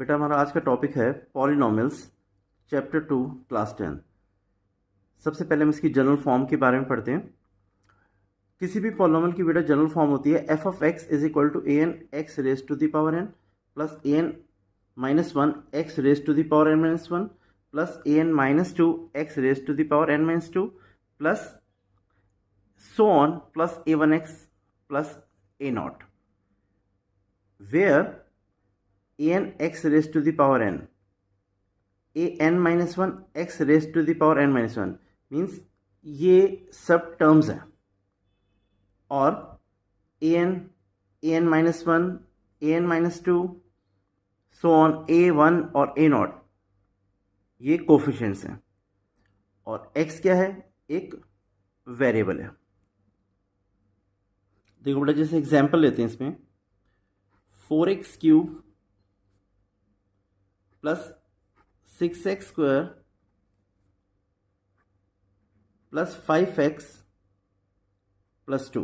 बेटा हमारा आज का टॉपिक है पॉलिनॉमियल्स, चैप्टर 2, क्लास 10। सबसे पहले हम इसकी जनरल फॉर्म के बारे में पढ़ते हैं। किसी भी पॉलिनॉमियल की बेटा जनरल फॉर्म होती है f of x is equal to a n x raise to the power n plus a n minus one x raise to the power n minus one plus a n minus two x raise to the power n minus two plus so on plus a one x plus a naught, where an x raised to the power n, an minus one x raised to the power n minus one means ये सब terms हैं, और an minus one an minus two so on a1 और a not ये coefficients हैं, और x क्या है, एक वेरिएबल है। देखो बेटा जैसे एग्जांपल लेते हैं इसमें 4x cube plus 6x square plus 5x plus 2।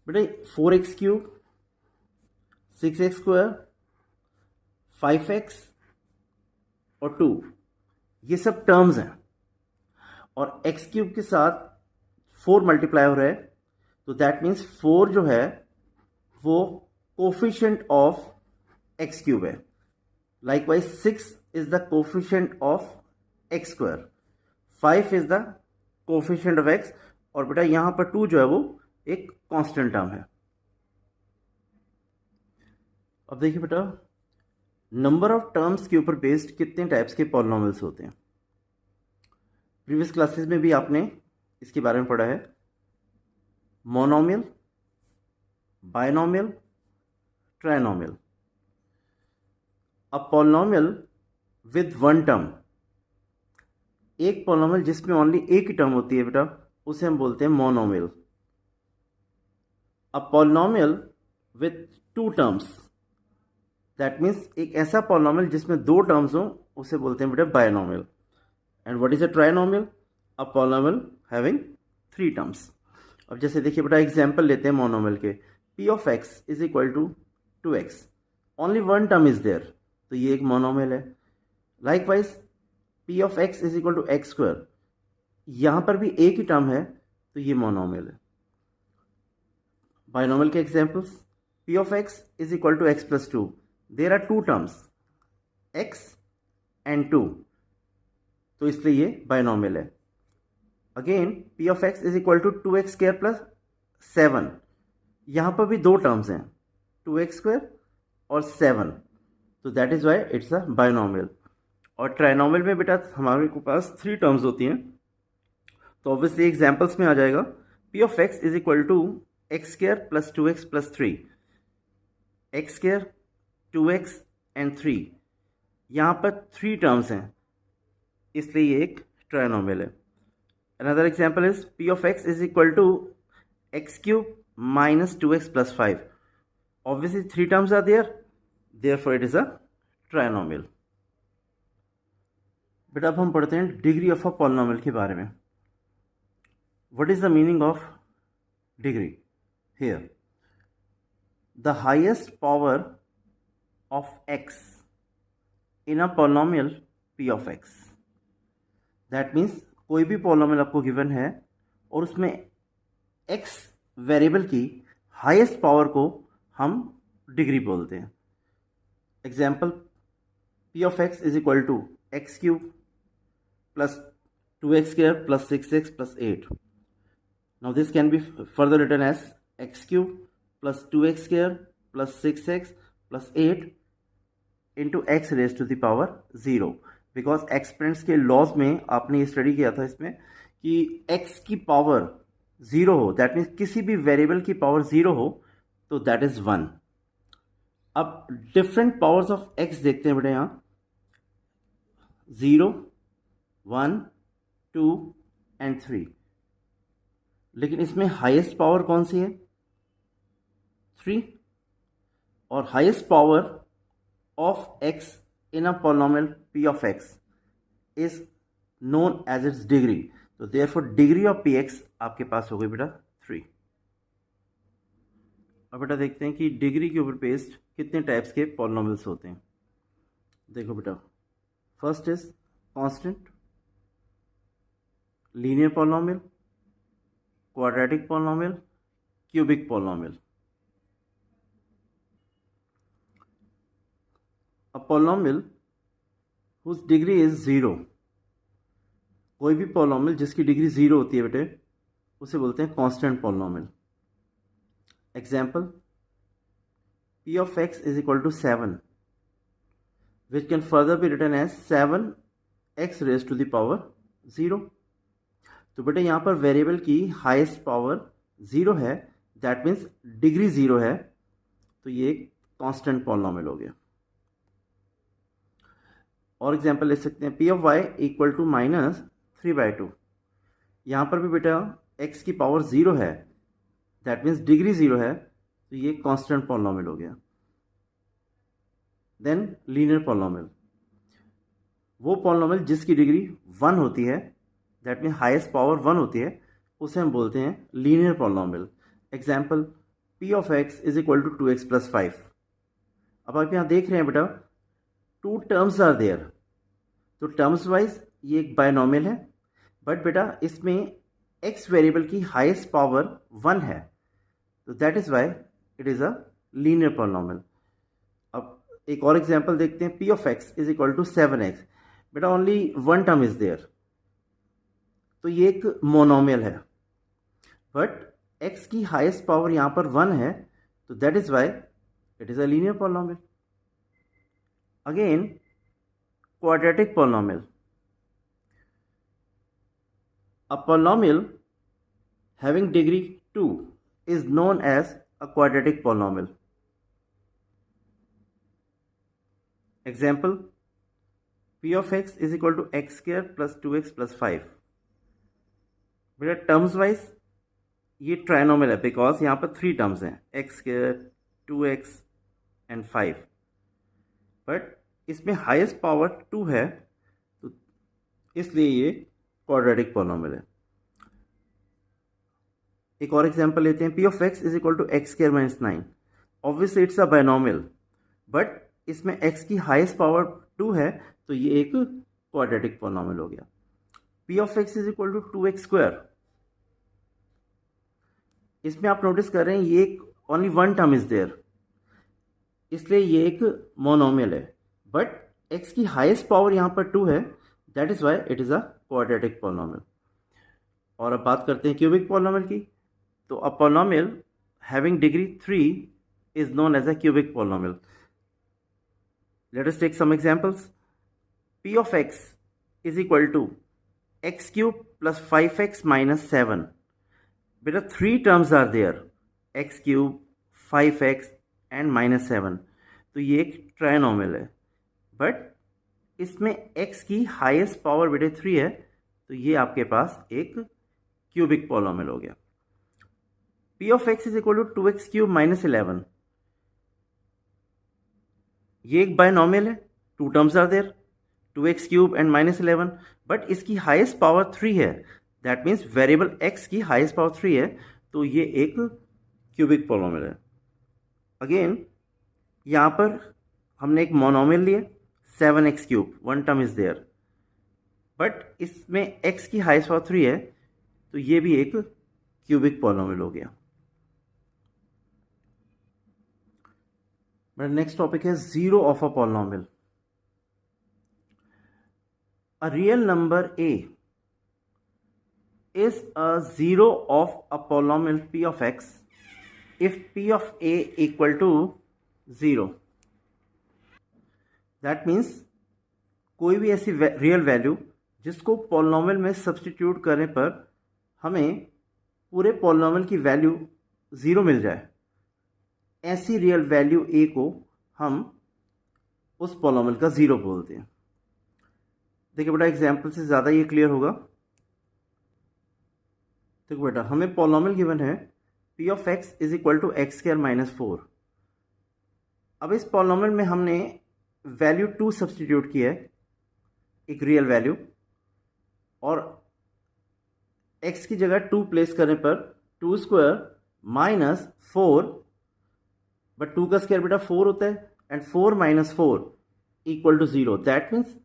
बेटा 4x cube 6x square 5x और 2 ये सब टर्म्स हैं, और x क्यूब के साथ 4 मल्टीप्लाई हो रहा है, तो दैट मीन्स 4 जो है वो कोफिशिएंट ऑफ एक्स क्यूब है। Likewise 6 is the coefficient of x square, 5 is the coefficient of x, और बेटा यहां पर 2 जो है वो एक कांस्टेंट टर्म है। अब देखिए बेटा नंबर ऑफ टर्म्स के ऊपर बेस्ड कितने टाइप्स के पॉलिनॉमियल्स होते हैं। प्रीवियस क्लासेस में भी आपने इसके बारे में पढ़ा है, monomial, binomial, trinomial. A polynomial with one term, एक पॉलिनॉमियल जिसमें ओनली एक ही टर्म होती है बेटा उसे हम बोलते हैं monomial. A polynomial with two terms, that means एक ऐसा पॉलिनॉमियल जिसमें दो टर्म्स हो उसे बोलते हैं बेटा binomial. And what is a trinomial? A polynomial having three terms. अब जैसे देखिए बेटा एग्जांपल लेते हैं मोनोमियल के, p of x is equal to 2x, only one term is there, तो ये एक मोनोमियल है। Likewise p of x is equal to x square, यहां पर भी एक ही टर्म है, तो ये मोनोमियल है। बायनोमियल के examples, p of x is equal to x plus two, there are two terms x and 2, तो इसलिए ये बायनोमियल है। Again p of x is equal to 2x square plus 7, यहां पर भी दो टर्म्स हैं 2x स्क्वायर और 7, तो that is why it's a binomial. और ट्राइनोमियल में बेटा हमारे पास थ्री टर्म्स होती हैं, तो ऑब्वियसली एग्जांपल्स में आ जाएगा p of x is equal to x square plus 2x plus 3, x square 2x and 3, यहां पर थ्री टर्म्स हैं, इसलिए ये एक ट्राइनोमियल है। Another example is p of x is equal to x cube minus 2x plus 5. Obviously, three terms are there, therefore it is a trinomial. बेटा अब हम पढ़ते हैं डिग्री ऑफ अ पॉलिनॉमियल के बारे में। What is the meaning of degree? Here, the highest power of x in a polynomial p of x. That means कोई भी पॉलिनॉमियल आपको गिवन है और उसमें x वेरिएबल की हाईएस्ट पावर को हम डिग्री बोलते हैं। Example p of x is equal to x cube plus 2x square plus 6x plus 8। Now this can be further written as x cube plus 2x square plus 6x plus 8 into x raise to the power 0, because exponents के laws में आपने ये study किया था इसमें कि x की power 0 हो, दैट मीन्स किसी भी वेरिएबल की पावर 0 हो तो दैट इज 1। अब डिफरेंट पावर्स ऑफ x देखते हैं बेटा, यहाँ 0, 1, 2 एंड 3, लेकिन इसमें हाईएस्ट पावर कौन सी है? 3, और highest power of x in a polynomial p of x is known as its degree, तो therefore degree of px आपके पास हो गई बेटा 3। अब बेटा देखते हैं कि डिग्री के ऊपर बेस्ड कितने टाइप्स के पॉलिनॉमियल्स होते हैं। देखो बेटा, first is constant, linear polynomial, quadratic polynomial, cubic polynomial. A polynomial whose degree is zero, कोई भी पॉलिनॉमियल जिसकी डिग्री ज़ीरो होती है बेटे उसे बोलते हैं constant polynomial. Example, p of x is equal to 7, which can further be written as 7x raised to the power 0। तो बेटा यहाँ पर वेरिएबल की हाईएस्ट पावर 0 है, दैट मीन्स डिग्री 0 है, तो ये एक कांस्टेंट पॉलिनॉमियल हो गया। और एग्जाम्पल ले सकते हैं, p of y equal to -3/2। यहाँ पर भी बेटा x की पावर 0 है, दैट मीन्स डिग्री 0 है, तो ये कांस्टेंट पॉलिनॉमियल हो गया। देन लीनियर पॉलिनॉमियल, वो पॉलिनॉमियल जिसकी डिग्री 1 होती है, दैट मीन हाईएस्ट पावर 1 होती है, उसे हम बोलते हैं linear polynomial. Example, p of x is equal to 2x + 5। अब आप यहाँ देख रहे हैं बेटा 2 टर्म्स आर देयर, तो टर्म्स वाइज ये एक बायनॉमियल है, बट बेटा इसमें x वेरिएबल की हाईएस्ट पावर 1 है, तो that is why it is a linear polynomial. अब एक और एग्जाम्पल देखते हैं, p of x is equal to 7x। बेटा ओनली 1 टर्म इज देयर, तो ये एक मोनोमियल है, बट x की हाईएस्ट पावर यहाँ पर 1 है, तो that is why it is a linear polynomial. Again quadratic polynomial, a polynomial having degree 2 is known as a quadratic polynomial. Example, p of x is equal to x square plus 2x plus 5। बेटा terms wise ये trinomial है, because यहाँ पर 3 terms हैं, x square, 2x and 5, but इसमें highest power 2 है, तो इसलिए ये क्वाड्रेटिक पॉलिनॉमियल है। एक और एग्जांपल लेते हैं, p of x is equal to x square minus 9। Obviously it's a binomial, but इसमें x की हाईएस्ट पावर 2 है, तो ये एक क्वाड्रेटिक पॉलिनॉमियल हो गया। p of x is equal to 2x square, इसमें आप नोटिस कर रहे हैं ये एक ओनली 1 टर्म इज देयर, इसलिए ये एक मोनोमियल है, बट x की हाईएस्ट पावर यहाँ पर 2 है, that is why it is a quadratic polynomial. और अब बात करते हैं क्यूबिक पॉलिनॉमियल की, तो a polynomial having degree 3 is known as a cubic polynomial. Let us take some examples. p of x is equal to x cube plus 5x minus 7। बेटा 3 terms are there, x cube, 5x and minus 7, तो ये एक trinomial है, but इसमें x की highest power बेटे 3 है, तो ये आपके पास एक क्यूबिक पॉलिनॉमियल हो गया। p of x is equal to 2x cube minus 11, ये एक बायनॉमियल है, 2 terms are there, 2x cube and minus 11, but इसकी हाईएस्ट पावर 3 है, दैट मीन्स वेरिएबल x की हाईएस्ट पावर 3 है, तो ये एक क्यूबिक पॉलिनॉमियल है। अगेन यहाँ पर हमने एक मोनोमियल लिया 7x cube, 1 term is there, but इसमें x की हाईएस्ट पावर 3 है, तो ये भी एक क्यूबिक पॉलिनॉमियल हो गया। मेरा नेक्स्ट टॉपिक है zero of a polynomial. A real number a is a zero of a polynomial p of x if p of a equal to 0। That means कोई भी ऐसी रियल वैल्यू जिसको polynomial में substitute करने पर हमें पूरे पॉलिनॉमियल की वैल्यू 0 मिल जाए, ऐसी रियल वैल्यू a को हम उस पॉलिनॉमियल का 0 बोलते हैं। देखिए बेटा एग्जाम्पल से ज़्यादा ये क्लियर होगा। देखो बेटा हमें पॉलिनॉमियल गिवन है p of x is equal to x square minus 4। अब इस पॉलिनॉमियल में हमने वैल्यू 2 सब्स्टिट्यूट किया है, एक रियल वैल्यू, और x की जगह 2 प्लेस करने पर 2 स्क्वायर माइनस 4 बट 2 का स्क्वायर बेटा 4 होता है and 4 minus 4 equal to 0। That means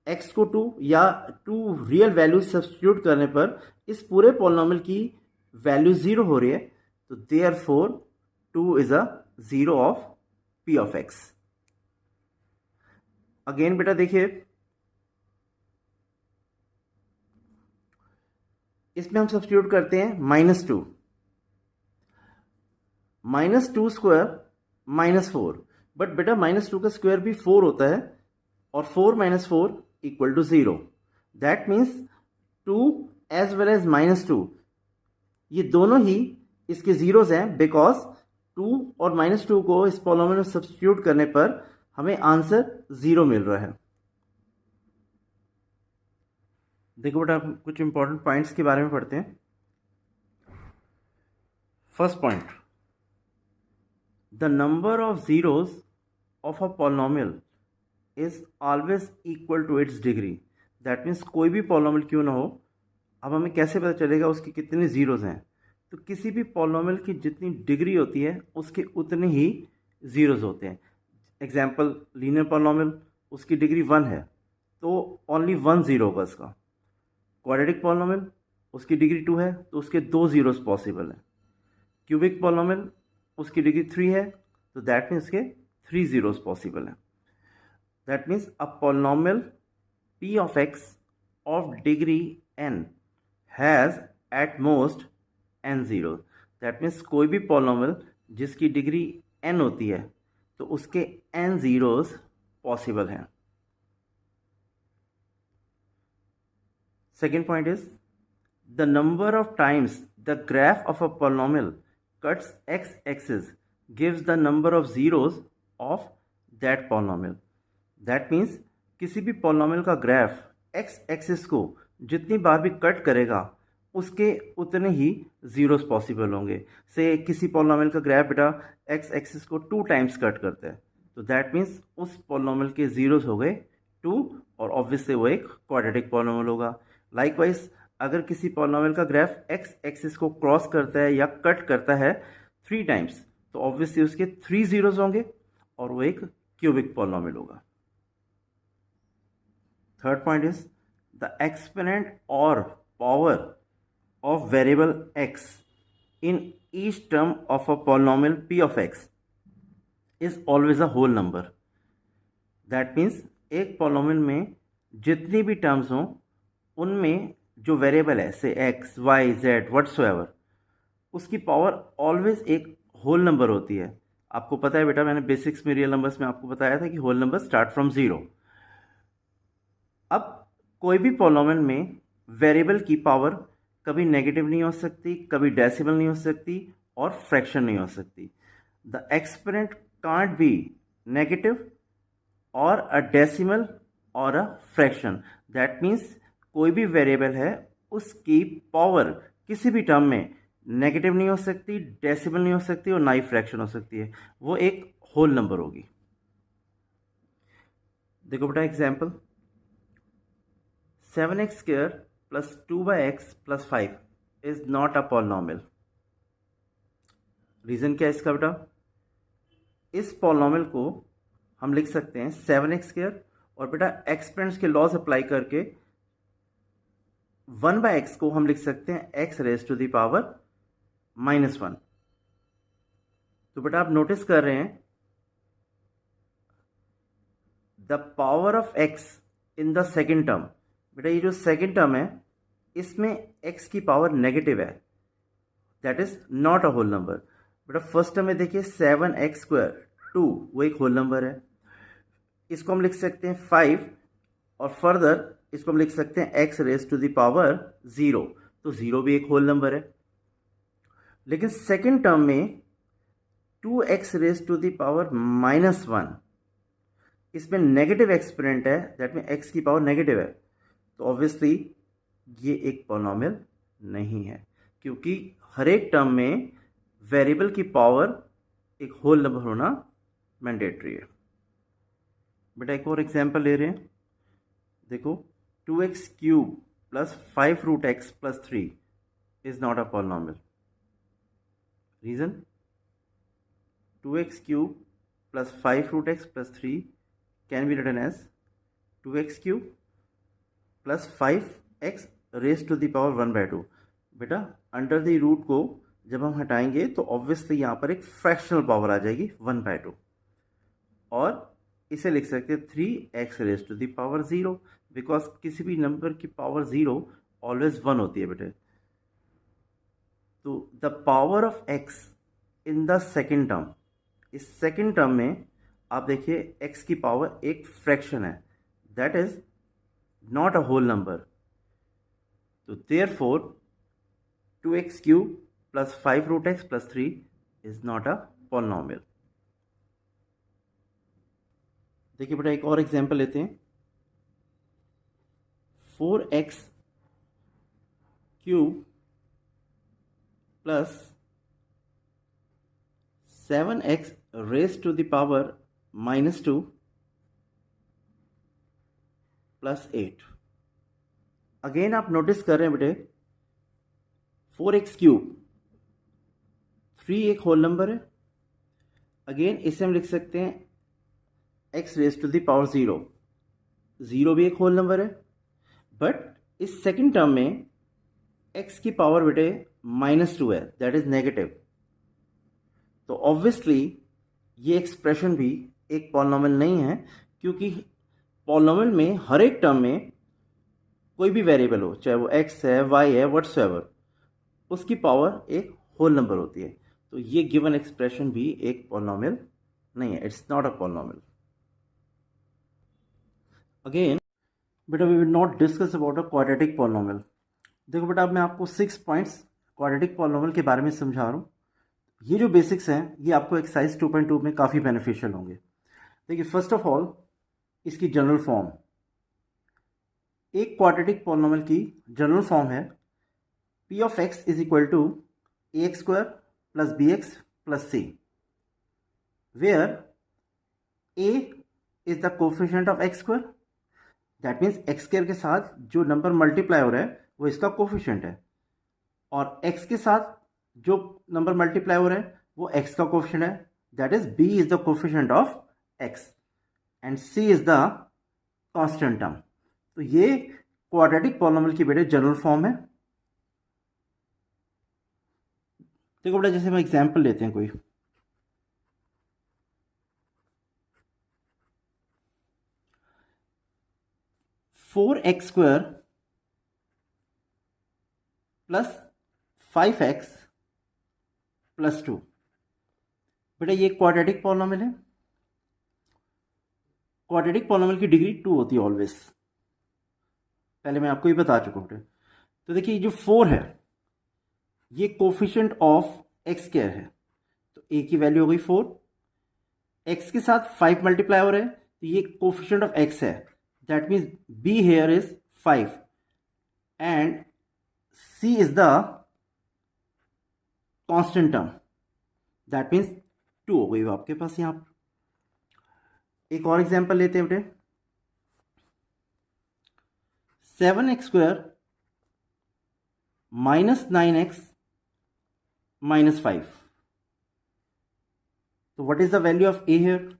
x को 2 या 2 रियल वैल्यू सब्स्टिट्यूट करने पर इस पूरे पॉलिनॉमियल की वैल्यू 0 हो रही है, तो therefore 2 is a 0 of p of x। Again बेटा देखिए, इसमें हम सब्स्टिट्यूट करते हैं -2, -2 स्क्वायर -4, बट बेटा -2 का स्क्वायर भी 4 होता है और 4 minus 4 equal to 0। That means 2 as well as -2 ये दोनों ही इसके जीरोज हैं, बिकॉज 2 और -2 को इस पॉलिनॉमियल में सब्स्टिट्यूट करने पर हमें आंसर 0 मिल रहा है। देखो बेटा, कुछ इंपॉर्टेंट पॉइंट्स के बारे में पढ़ते हैं। First point, the number of zeros of a polynomial is always equal to its degree. That means कोई भी पॉलिनॉमियल क्यों ना हो, अब हमें कैसे पता चलेगा उसकी कितने जीरोज हैं? तो किसी भी पॉलिनॉमियल की जितनी डिग्री होती है उसके उतने ही जीरोज होते हैं। एग्जाम्पल, लीनियर पॉलिनॉमियल, उसकी डिग्री 1 है तो ओनली 1 जीरो होगा उसका। क्वाड्रेटिक पॉलिनॉमियल, उसकी डिग्री 2 है तो उसके 2 जीरोज पॉसिबल हैं। क्यूबिक पॉलिनॉमियल, उसकी डिग्री 3 है तो दैट मीन्स उसके 3 जीरोज पॉसिबल हैं। That means a polynomial p of x of degree n has at most n zeros। That means कोई भी पॉलिनॉमियल जिसकी डिग्री n होती है तो उसके n जीरोज पॉसिबल हैं। Second point is the number of times the graph of a polynomial cuts x axis gives the number of zeros of that polynomial. That means किसी भी polynomial का graph x axis को जितनी बार भी cut करेगा उसके उतने ही जीरोस पॉसिबल होंगे। से किसी पॉलिनॉमियल का ग्राफ बेटा x एक्सिस को 2 टाइम्स कट करता है तो दैट मीन्स उस पॉलिनॉमियल के जीरोस हो गए 2 और ऑब्वियसली वो एक क्वाड्रेटिक पॉलिनॉमियल होगा। लाइकवाइज अगर किसी पॉलिनॉमियल का ग्राफ x एक्सिस को क्रॉस करता है या कट करता है 3 टाइम्स तो ऑब्वियसली उसके 3 जीरोस होंगे और वो एक क्यूबिक पॉलिनॉमियल होगा। Third point is the exponent or power of variable x in each term of a polynomial p of x is always a whole number। That means एक polynomial में जितनी भी terms हों उनमें जो वेरिएबल है से x, y, z whatsoever उसकी पावर ऑलवेज एक होल नंबर होती है। आपको पता है बेटा, मैंने बेसिक्स में रियल नंबर्स में आपको बताया था कि होल नंबर स्टार्ट फ्रॉम 0। अब कोई भी पॉलिनॉमियल में वेरिएबल की पावर कभी नेगेटिव नहीं हो सकती, कभी डेसिमल नहीं हो सकती और फ्रैक्शन नहीं हो सकती। The exponent can't be negative और अ डेसिमल और अ फ्रैक्शन। दैट मीन्स कोई भी वेरिएबल है उसकी पावर किसी भी टर्म में नेगेटिव नहीं हो सकती, डेसिमल नहीं हो सकती और ना ही फ्रैक्शन हो सकती है, वो एक होल नंबर होगी। देखो बेटा example, 7x square plus 2x plus 5 is not a polynomial। Reason क्या है इसका बेटा? इस पॉलिनॉमियल को हम लिख सकते हैं 7x स्क्वायर और बेटा एक्सपेरेंस के लॉज अप्लाई करके 1/x को हम लिख सकते हैं x raise to the power -1। तो बेटा आप नोटिस कर रहे हैं the power of x in the second term. बेटा ये जो सेकेंड टर्म है इसमें x की पावर नेगेटिव है, that is not a whole number. बेटा फर्स्ट टर्म में देखिए 7x स्क्वायर 2 वो एक होल नंबर है, इसको हम लिख सकते हैं 5 और फर्दर इसको हम लिख सकते हैं x raise to the power 0, तो 0 भी एक होल नंबर है। लेकिन सेकेंड टर्म में 2x raise to the power -1 इसमें नेगेटिव एक्सपोनेंट है, दैट मीन x की पावर नेगेटिव है, तो ऑब्वियसली ये एक पॉलिनॉमियल नहीं है क्योंकि हर एक टर्म में वेरिएबल की पावर एक होल नंबर होना मैंडेटरी है। बेटा एक और एग्जांपल ले रहे हैं, देखो 2x cube plus 5 root x plus 3 is not a polynomial. Reason, 2x cube plus 5 root x plus 3 can be written as 2x cube plus 5x raised to the power 1/2। बेटा under the root को जब हम हटाएंगे तो obviously यहाँ पर एक fractional power आ जाएगी 1/2, और इसे लिख सकते हैं 3x raise to the power 0, because किसी भी नंबर की पावर 0 ऑलवेज 1 होती है बेटे। तो the power of x in the second term, इस सेकेंड टर्म में आप देखिए x की पावर एक फ्रैक्शन है, that is not a whole number. तो therefore 2x cube plus 5 root x plus 3 is not a polynomial. देखिए बेटा एक और एग्जांपल लेते हैं। 4x cube plus 7x raise to the power -2 plus 8। Again आप नोटिस कर रहे हैं बेटे 4x क्यूब 3 एक होल नंबर है। अगेन इसे हम लिख सकते हैं x raise to the power 0, 0 भी एक होल नंबर है। बट इस सेकेंड टर्म में x की पावर बेटे -2 है, दैट इज नेगेटिव। तो ऑब्वियसली ये एक्सप्रेशन भी एक पॉलिनोमियल नहीं है, क्योंकि पॉलिनोमियल में हर एक टर्म में कोई भी वेरिएबल हो, चाहे वो x है, y है, व्हाट्सएवर, उसकी पावर एक होल नंबर होती है। तो ये गिवन एक्सप्रेशन भी एक पॉलिनोमियल नहीं है, it's not a polynomial. Again बेटा we will not discuss about a quadratic polynomial. देखो बेटा अब मैं आपको 6 पॉइंट्स क्वाड्रेटिक पॉलिनोमियल के बारे में समझा रहा हूँ। ये जो बेसिक्स हैं ये आपको एक्सरसाइज 2.2 में काफ़ी बेनिफिशियल होंगे। देखिए फर्स्ट ऑफ ऑल इसकी जनरल फॉर्म, एक क्वाड्रेटिक पॉलिनोमियल की जनरल फॉर्म है p of x is equal to ax square plus bx plus c, where a is the coefficient of x square, that means x square के साथ जो number multiply हो रहा है वो इसका कोफिशिएंट है, और x के साथ जो नंबर मल्टीप्लाई हो रहा है वो x का कोफिशिएंट है, that is b is the coefficient of x and c is the constant term. तो ये क्वाड्रेटिक पॉलिनोमियल की बेटे जनरल फॉर्म है। देखो बेटा जैसे हम एग्जांपल लेते हैं कोई, four x square plus 5x plus 2। बेटा ये क्वाड्रेटिक पॉलिनोमियल है। क्वाड्रेटिक पॉलिनोमियल की डिग्री 2 होती है ऑलवेज, पहले मैं आपको ये बता चुका हूँ। तो देखिए जो 4 है ये कोफिशिएंट ऑफ x स्क्वायर है, तो a की वैल्यू हो गई 4, x के साथ 5 मल्टीप्लाई हो रहा है तो ये कोफिशिएंट ऑफ x है, that means b here is 5 and c is the constant term, that means 2 हो गई वो आपके पास यहाँ पर। एक और एग्जांपल लेते हैं बेटे, 7x square minus 9x minus 5। तो what is the value of a here?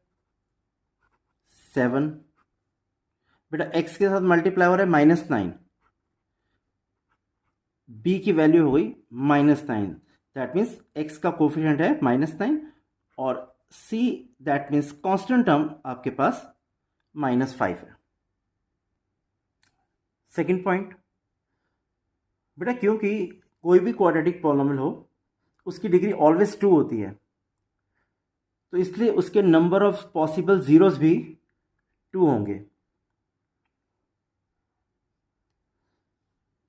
7। बेटा x के साथ मल्टीप्लाई हो रहा है -9, b की वैल्यू हो गई -9, दैट मीन्स x का कोफिशिएंट है -9 और c that means constant term आपके पास -5 है। सेकंड पॉइंट, बेटा क्योंकि कोई भी क्वाड्रेटिक पॉलिनोमियल हो उसकी डिग्री ऑलवेज 2 होती है, तो इसलिए उसके नंबर ऑफ पॉसिबल जीरोस भी 2 होंगे,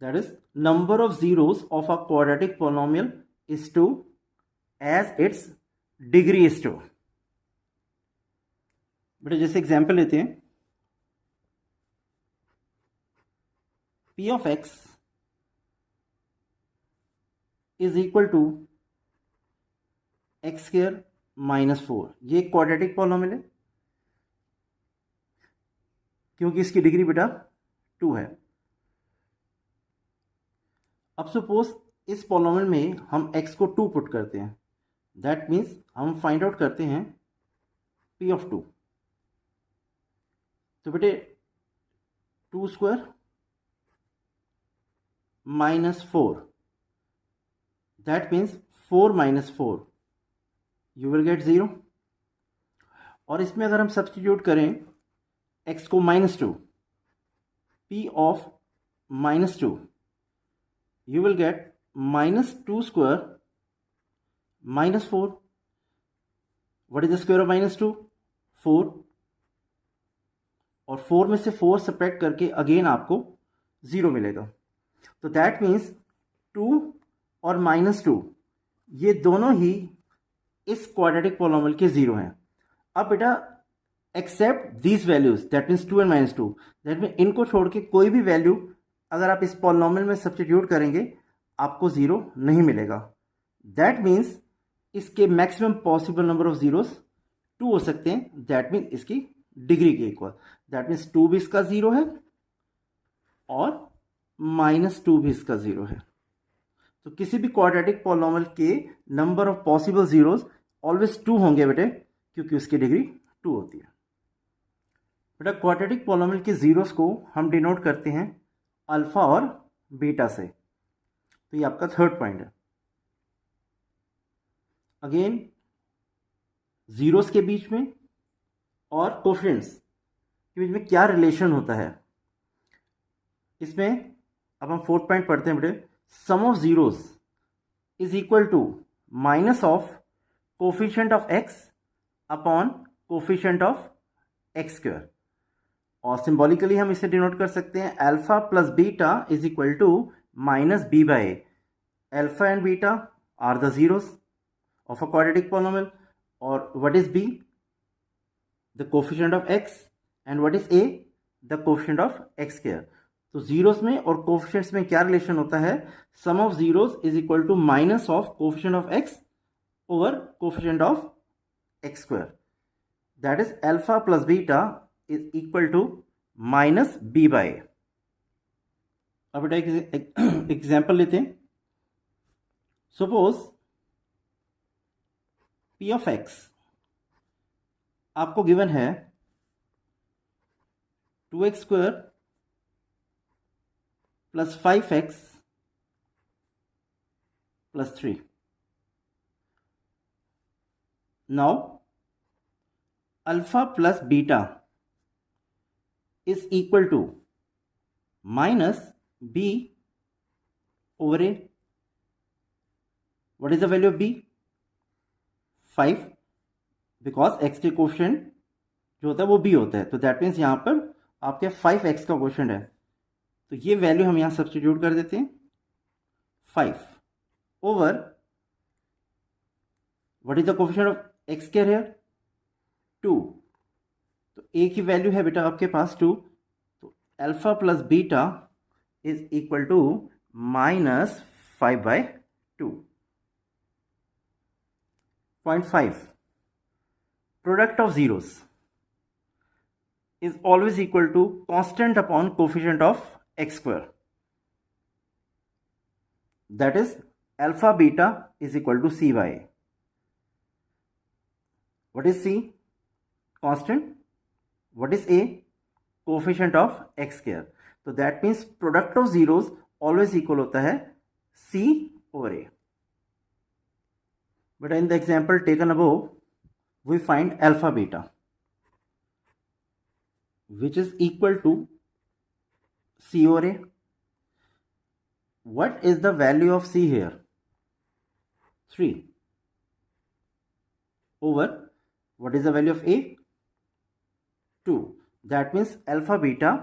that is number of zeros of a quadratic polynomial is 2 as its degree is 2। बेटा जैसे एग्जांपल लेते हैं, p of x is equal to x square minus 4। ये क्वाड्रेटिक पॉलिनोमियल है क्योंकि इसकी डिग्री बेटा 2 है। अब सपोज इस पॉलिनोमियल में हम x को 2 पुट करते हैं, दैट मीन्स हम फाइंड आउट करते हैं पी ऑफ टू। तो बेटे 2 square minus 4, that means 4 minus 4, you will get 0। और इसमें अगर हम सब्सटीट्यूट करें x को -2, p of -2, you will get -2 square -4. What is the square of -2? 4. और 4 में से 4 सब्ट्रैक्ट करके अगेन आपको 0 मिलेगा। तो दैट मीन्स 2 और -2 ये दोनों ही इस क्वाड्रेटिक पॉलिनोमियल के 0 हैं। अब बेटा except these values, that means 2 and -2, that mean इनको छोड़ के कोई भी वैल्यू अगर आप इस पॉलिनोमियल में सब्स्टिट्यूट करेंगे आपको 0 नहीं मिलेगा। दैट मीन्स इसके maximum possible number of zeros 2 हो सकते हैं, दैट मीन्स इसकी डिग्री के इक्वल। दैट मीन्स 2 भी इसका 0 है और -2 भी इसका 0 है। तो किसी भी क्वाड्रेटिक पॉलिनोमियल के number of possible zeros always 2 होंगे बेटे, क्योंकि उसकी डिग्री 2 होती है। बेटा क्वाड्रेटिक पॉलिनोमियल के जीरोस को हम डिनोट करते हैं अल्फा और बीटा से। तो ये आपका थर्ड पॉइंट है। अगेन जीरोस के बीच में और कोफिशिएंट्स के बीच में क्या रिलेशन होता है, इसमें अब हम फोर्थ पॉइंट पढ़ते हैं बेटे। Sum of zeros is equal to minus of coefficient of x upon coefficient of x square. और सिंबॉलिकली हम इसे डिनोट कर सकते हैं alpha plus beta is equal to minus b by a. Alpha and beta are the zeros of a quadratic polynomial, or what is b? The coefficient of x, and what is a? The coefficient of x square. तो zeros में और coefficients में क्या relation होता है? Sum of zeros is equal to minus of coefficient of x over coefficient of x square. That is alpha plus beta is equal to minus b by. अब बेटा एक एग्जाम्पल लेते हैं। सपोज P ऑफ x आपको given है 2x square plus 5x plus 3। Now alpha plus beta is equal to minus b over a। What is the value of b? 5, because x के coefficient जो होता है वो b होता है। तो दैट मीन्स यहाँ पर आपके 5x का कोफिशिएंट है, तो ये वैल्यू हम यहाँ सब्स्टिट्यूट कर देते हैं 5 over what is the coefficient of x square है 2। तो a की वैल्यू है बेटा आपके पास 2, तो alpha plus beta is equal to minus 5/2। Point 5, product of zeros is always equal to constant upon coefficient of x square. That is alpha beta is equal to c by a. What is c? Constant. What is a? Coefficient of x square. So that means product of zeros always equal होता है c over a. But in the example taken above, we find alpha beta, which is equal to c over a. What is the value of c here? 3 over what is the value of a? 2. That means alpha beta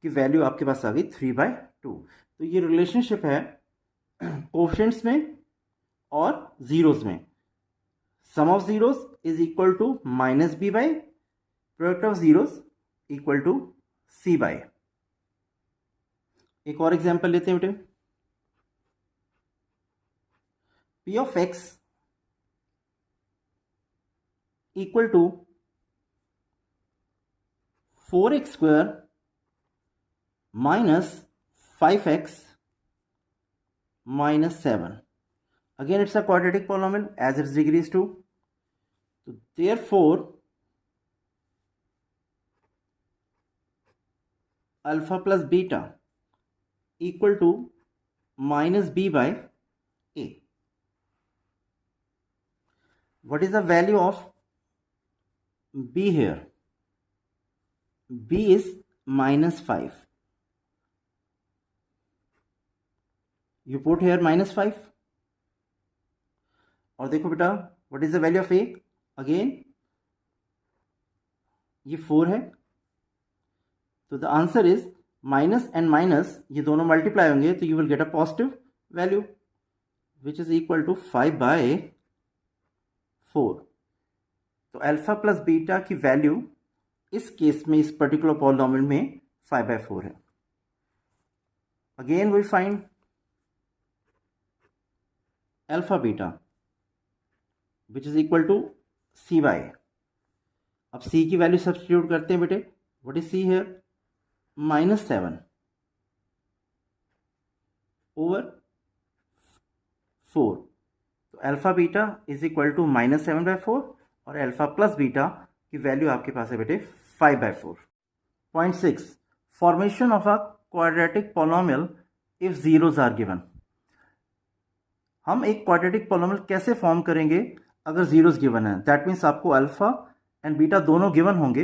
की value आपके पास आ गई 3/2। तो ये relationship है coefficients में और zeros में। Sum of zeros is equal to minus b by, product of zeros equal to C by. एक और एग्जांपल लेते हैं बेटे। P of x equal to 4x square minus 5x minus 7। Again, it's a quadratic polynomial as its degree is 2. So therefore, alpha plus beta equal to minus b by a. What is the value of b here? B is minus 5. You put here minus 5. और देखो बेटा, what is the value of a? Again, ये 4 है, तो the answer is minus and minus, ये दोनों multiply होंगे तो you will get a positive value which is equal to 5 by 4. तो अल्फा प्लस बीटा की वैल्यू इस केस में, इस पर्टिकुलर पॉलिनोमियल में 5 by 4 है. Again we find alpha beta which is equal to C by A. अब C की value substitute करते हैं बेटे. What is C here? -7 over 4. तो alpha beta is equal to -7 by 4 और अल्फा प्लस बीटा की वैल्यू आपके पास है बेटे 5 by 4. Point 6. Formation of a quadratic polynomial if zeros are given. हम एक क्वाड्रेटिक पोलिनोमियल कैसे फॉर्म करेंगे अगर जीरोस गिवन है? दैट मीन्स आपको अल्फा एंड बीटा दोनों गिवन होंगे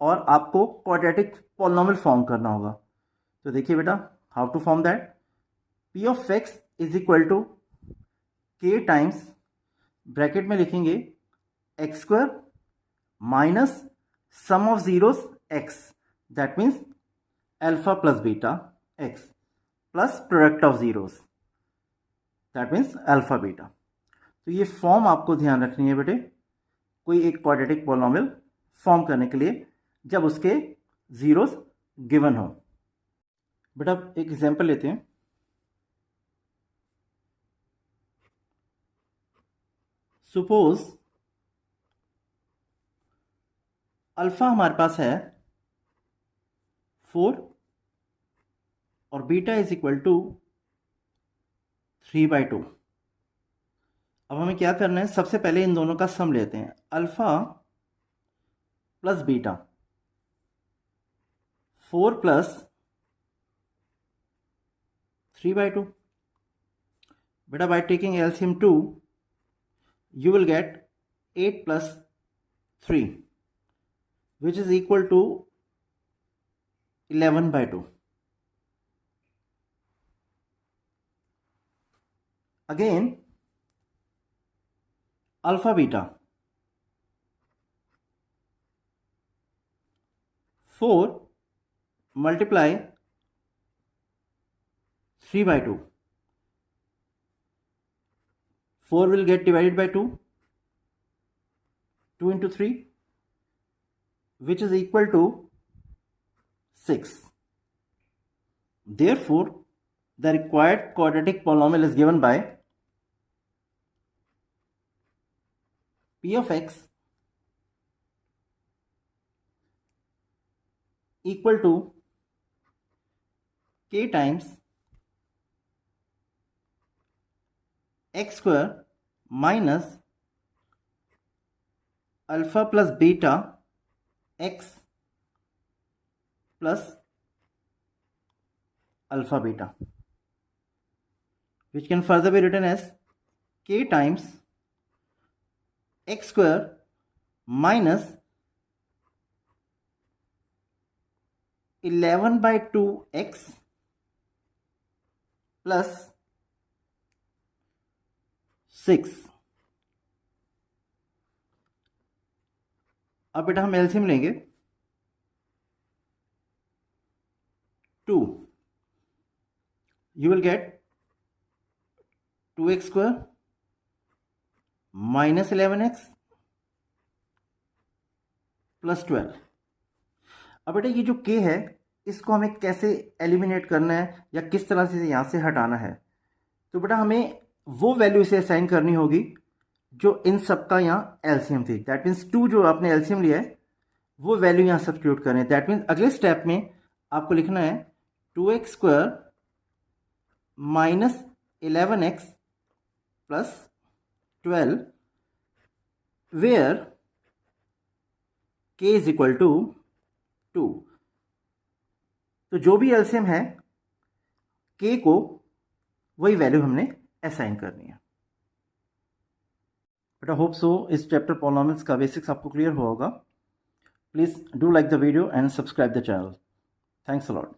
और आपको क्वाड्रेटिक पोलिनोमियल फॉर्म करना होगा. तो देखिए बेटा, how to form that. P of x is equal to k times, bracket में लिखेंगे x square minus sum of zeros x, that means alpha plus beta x plus product of zeros, that means alpha beta. तो ये form आपको ध्यान रखनी है बेटे कोई एक क्वाड्रेटिक पोलिनोमियल फॉर्म करने के लिए जब उसके जीरोस गिवन हो. बेटा एक एग्जांपल लेते हैं. सपोज अल्फा हमारे पास है 4 और beta is equal to 3 by 2. अब हमें क्या करना है? सबसे पहले इन दोनों का सम लेते हैं. Alpha plus beta 4 plus 3 by 2. बेटा by taking LCM 2 you will get 8 plus 3 which is equal to 11 by 2. Again, alpha beta 4 multiply 3 by 2. 4 will get divided by 2. 2 into 3 which is equal to 6. Therefore, the required quadratic polynomial is given by P of x equal to k times x square minus alpha plus beta x plus alpha beta, which can further be written as k times x square minus 11 by 2x plus 6. अब बेटा हम LCM लेंगे. 2 you will get 2x square minus 11x plus 12. अब बेटा ये जो k है इसको हमें कैसे एलिमिनेट करना है या किस तरह से यहाँ से हटाना है? तो बेटा हमें वो वैल्यू इसे असाइन करनी होगी जो इन सब का यहाँ एलसीएम थी. दैट मीन्स 2 जो आपने एलसीएम लिया है वो वैल्यू यहाँ सब्स्टिट्यूट करें. दैट मीन्स अगले स्टेप में आपको लिखना है 2x square minus 11x plus 12 where k is equal to 2। तो जो भी एलसीएम है k को वही वैल्यू हमने असाइन करनी है। बट आई होप सो इस चैप्टर पॉलिनॉमियल्स का बेसिक्स आपको क्लियर हुआ होगा। Please do like the video and subscribe the channel. Thanks a lot.